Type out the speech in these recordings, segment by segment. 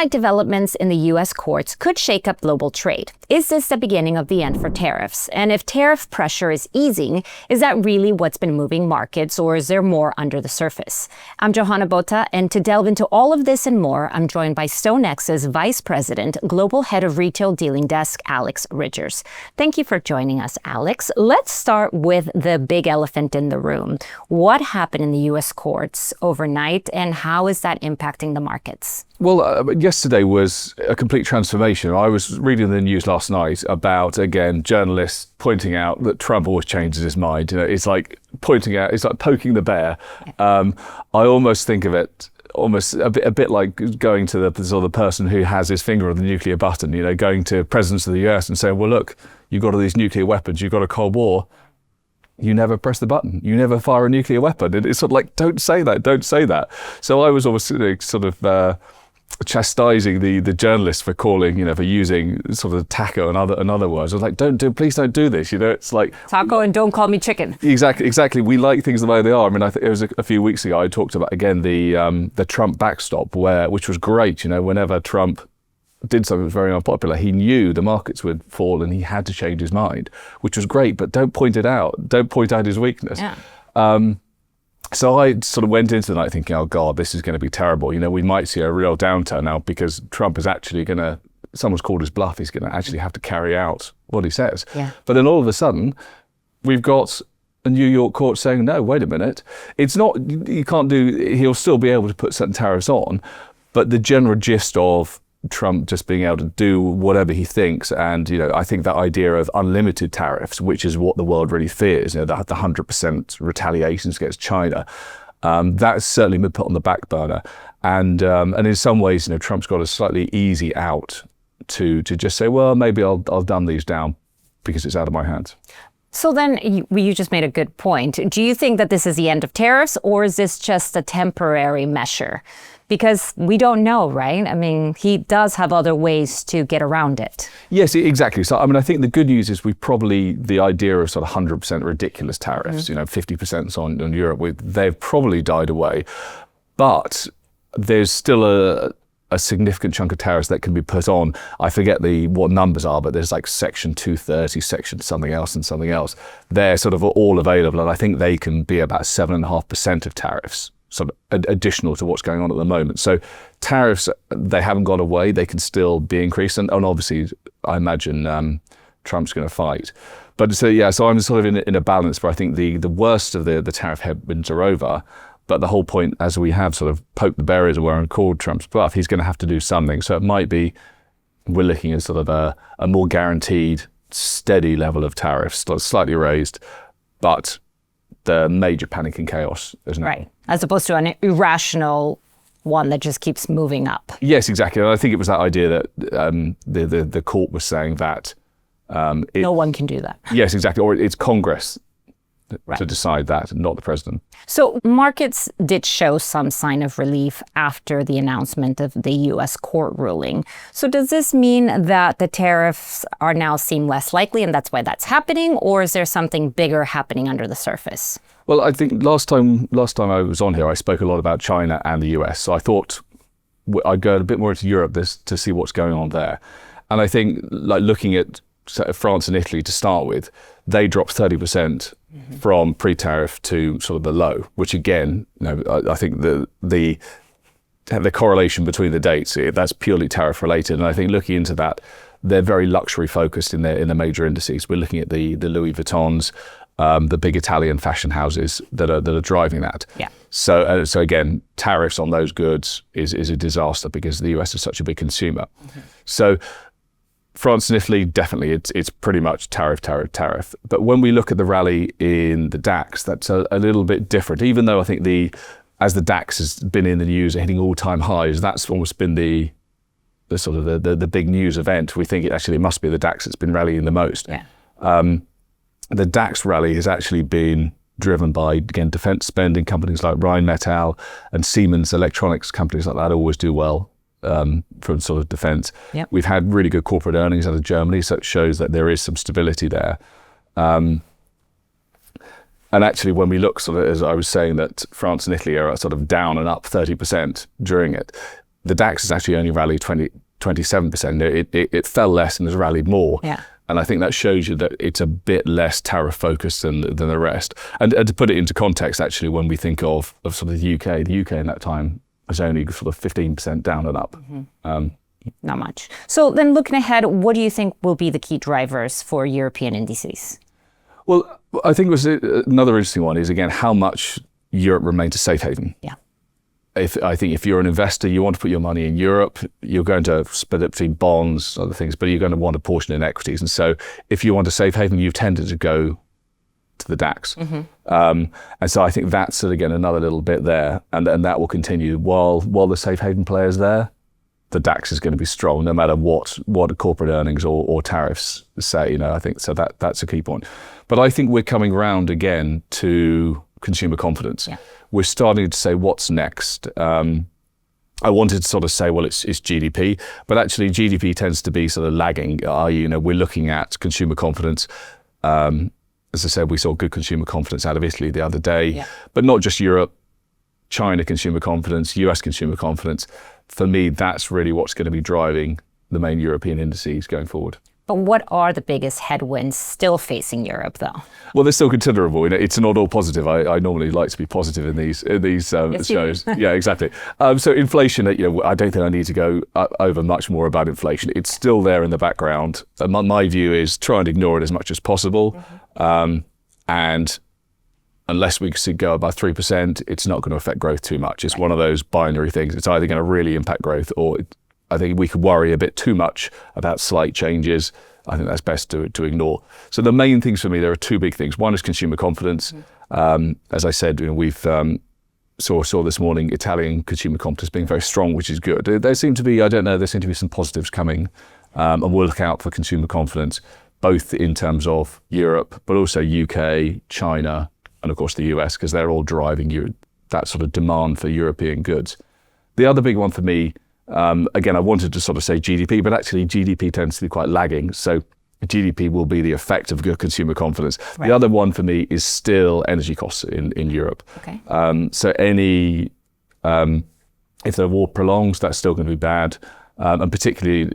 overnight developments in the U.S. courts could shake up global trade. Is this the beginning of the end for tariffs? And if tariff pressure is easing, is that really what's been moving markets, or is there more under the surface? I'm Johanna Bota, and to delve into all of this and more, I'm joined by StoneX's Vice President, Global Head of Retail Dealing Desk, Alex Ridgers. Thank you for joining us, Alex. Let's start with the big elephant in the room. What happened in the U.S. courts overnight, and how is that impacting the markets? Well, yesterday was a complete transformation. I was reading the news last night about, again, journalists pointing out that Trump always changes his mind. You know, it's like pointing out, it's like poking the bear. I almost think of it almost a bit like going to the sort of person who has his finger on the nuclear button, you know, going to presidents of the US and saying, well, look, you've got all these nuclear weapons, you've got a Cold War. You never press the button. You never fire a nuclear weapon. And it's sort of like, don't say that, don't say that. So I was always sort of chastising the journalists for calling, you know, for using sort of taco and other words. I was like, please don't do this. You know, it's like taco and don't call me chicken. Exactly. We like things the way they are. I mean, I think it was a few weeks ago I talked about again the Trump backstop, which was great. You know, whenever Trump did something that was very unpopular, he knew the markets would fall and he had to change his mind, which was great. But don't point it out. Don't point out his weakness. Yeah. So I sort of went into the night thinking, oh God, this is going to be terrible. You know, we might see a real downturn now because Trump is actually going to, someone's called his bluff, he's going to actually have to carry out what he says. Yeah. But then all of a sudden, we've got a New York court saying, no, wait a minute. It's not, you can't do, he'll still be able to put certain tariffs on, but the general gist of Trump just being able to do whatever he thinks. And, you know, I think that idea of unlimited tariffs, which is what the world really fears, you know, the 100% retaliations against China, that's certainly been put on the back burner. And in some ways, you know, Trump's got a slightly easy out to just say, well, maybe I'll dumb these down because it's out of my hands. So then you just made a good point. Do you think that this is the end of tariffs, or is this just a temporary measure? Because we don't know, right? I mean, he does have other ways to get around it. Yes, exactly. So, I mean, I think the good news is the idea of sort of 100% ridiculous tariffs, you know, 50% on Europe, they've probably died away. But there's still a significant chunk of tariffs that can be put on. I forget what numbers are, but there's like section 230, section something else and something else. They're sort of all available, and I think they can be about 7.5% of tariffs, sort of additional to what's going on at the moment. So tariffs, they haven't gone away. They can still be increased. And obviously, I imagine Trump's going to fight. But so I'm sort of in a balance where I think the worst of the tariff headwinds are over. But the whole point, as we have sort of poked the bear, as it were, and called Trump's bluff, he's going to have to do something. So it might be we're looking at sort of a more guaranteed, steady level of tariffs, slightly raised, but the major panic and chaos, isn't it? Right, as opposed to an irrational one that just keeps moving up. Yes, exactly. And I think it was that idea that the court was saying that no one can do that. Yes, exactly. Or it's Congress to decide that, not the president. So markets did show some sign of relief after the announcement of the U.S. court ruling. So does this mean that the tariffs are now seem less likely and that's why that's happening? Or is there something bigger happening under the surface? Well, I think last time I was on here, I spoke a lot about China and the U.S. So I thought I'd go a bit more into Europe to see what's going on there. And I think, like, looking at France and Italy to start with, they dropped 30% from pre-tariff to sort of the low, which again, you know, I think the correlation between the dates, that's purely tariff related. And I think looking into that, they're very luxury focused in the major indices. We're looking at the Louis Vuittons, the big Italian fashion houses that are driving that. Yeah. So again, tariffs on those goods is a disaster because the US is such a big consumer. So France and Italy, definitely, it's pretty much tariff. But when we look at the rally in the DAX, that's a little bit different. Even though I think as the DAX has been in the news, hitting all-time highs, that's almost been the sort of the big news event. We think it must be the DAX that's been rallying the most. Yeah. The DAX rally has actually been driven by, again, defense spending. Companies like Rheinmetall and Siemens Electronics, companies like that always do well. From sort of defense. Yep. We've had really good corporate earnings out of Germany, so it shows that there is some stability there. And actually, when we look sort of, as I was saying, that France and Italy are sort of down and up 30% during it, the DAX has actually only rallied 27%. It fell less and has rallied more. Yeah. And I think that shows you that it's a bit less tariff focused than the rest. And to put it into context, actually, when we think of sort of the UK in that time was only sort of 15% down and up. Not much. So then looking ahead, what do you think will be the key drivers for European indices? Well, I think another interesting one is, again, how much Europe remains a safe haven. Yeah. I think if you're an investor, you want to put your money in Europe, you're going to split it between bonds, other things, but you're going to want a portion in equities. And so if you want a safe haven, you've tended to go to the DAX. And so I think that's, again, another little bit there. And that will continue while the safe haven player's there. The DAX is going to be strong no matter what corporate earnings or tariffs say. I think so that's a key point. But I think we're coming round again to consumer confidence. Yeah. We're starting to say what's next. I wanted to sort of say, well, it's GDP, but actually GDP tends to be sort of lagging. We're looking at consumer confidence. As I said, we saw good consumer confidence out of Italy the other day, but not just Europe, China consumer confidence, US consumer confidence. For me, that's really what's going to be driving the main European indices going forward. But what are the biggest headwinds still facing Europe, though? Well, they're still considerable. It's not all positive. I normally like to be positive in these Yes, shows. Yeah, exactly. So inflation, I don't think I need to go over much more about inflation. It's still there in the background. My view is try and ignore it as much as possible. And unless we go above 3%, it's not going to affect growth too much. It's one of those binary things. It's either going to really impact growth, or I think we could worry a bit too much about slight changes. I think that's best to ignore. So the main things for me, there are two big things. One is consumer confidence. As I said, we've saw this morning Italian consumer confidence being very strong, which is good. There seem to be, there seem to be some positives coming, and we'll look out for consumer confidence, both in terms of Europe, but also UK, China, and of course the US, because they're all driving that sort of demand for European goods. The other big one for me, again, I wanted to sort of say GDP, but actually GDP tends to be quite lagging. So GDP will be the effect of good consumer confidence. Right. The other one for me is still energy costs in Europe. Okay. So if the war prolongs, that's still going to be bad. And particularly,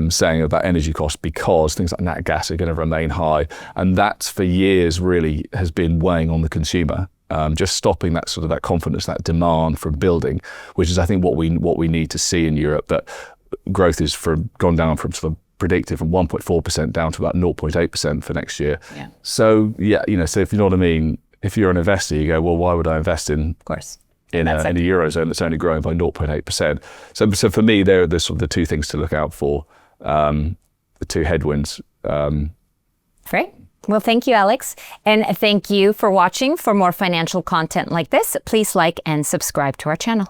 saying about energy costs, because things like nat gas are going to remain high. And that for years really has been weighing on the consumer. Just stopping that sort of that confidence, that demand from building, which is I think what we need to see in Europe. That growth is gone down from sort of predicted from 1.4% down to about 0.8% for next year. Yeah. So so if you know what I mean, if you're an investor, you go, well, why would I invest in? Of course. In a eurozone that's only growing by 0.8%. So for me, they're the sort of the two things to look out for, the two headwinds. Great. Well, thank you, Alex. And thank you for watching. For more financial content like this, please like and subscribe to our channel.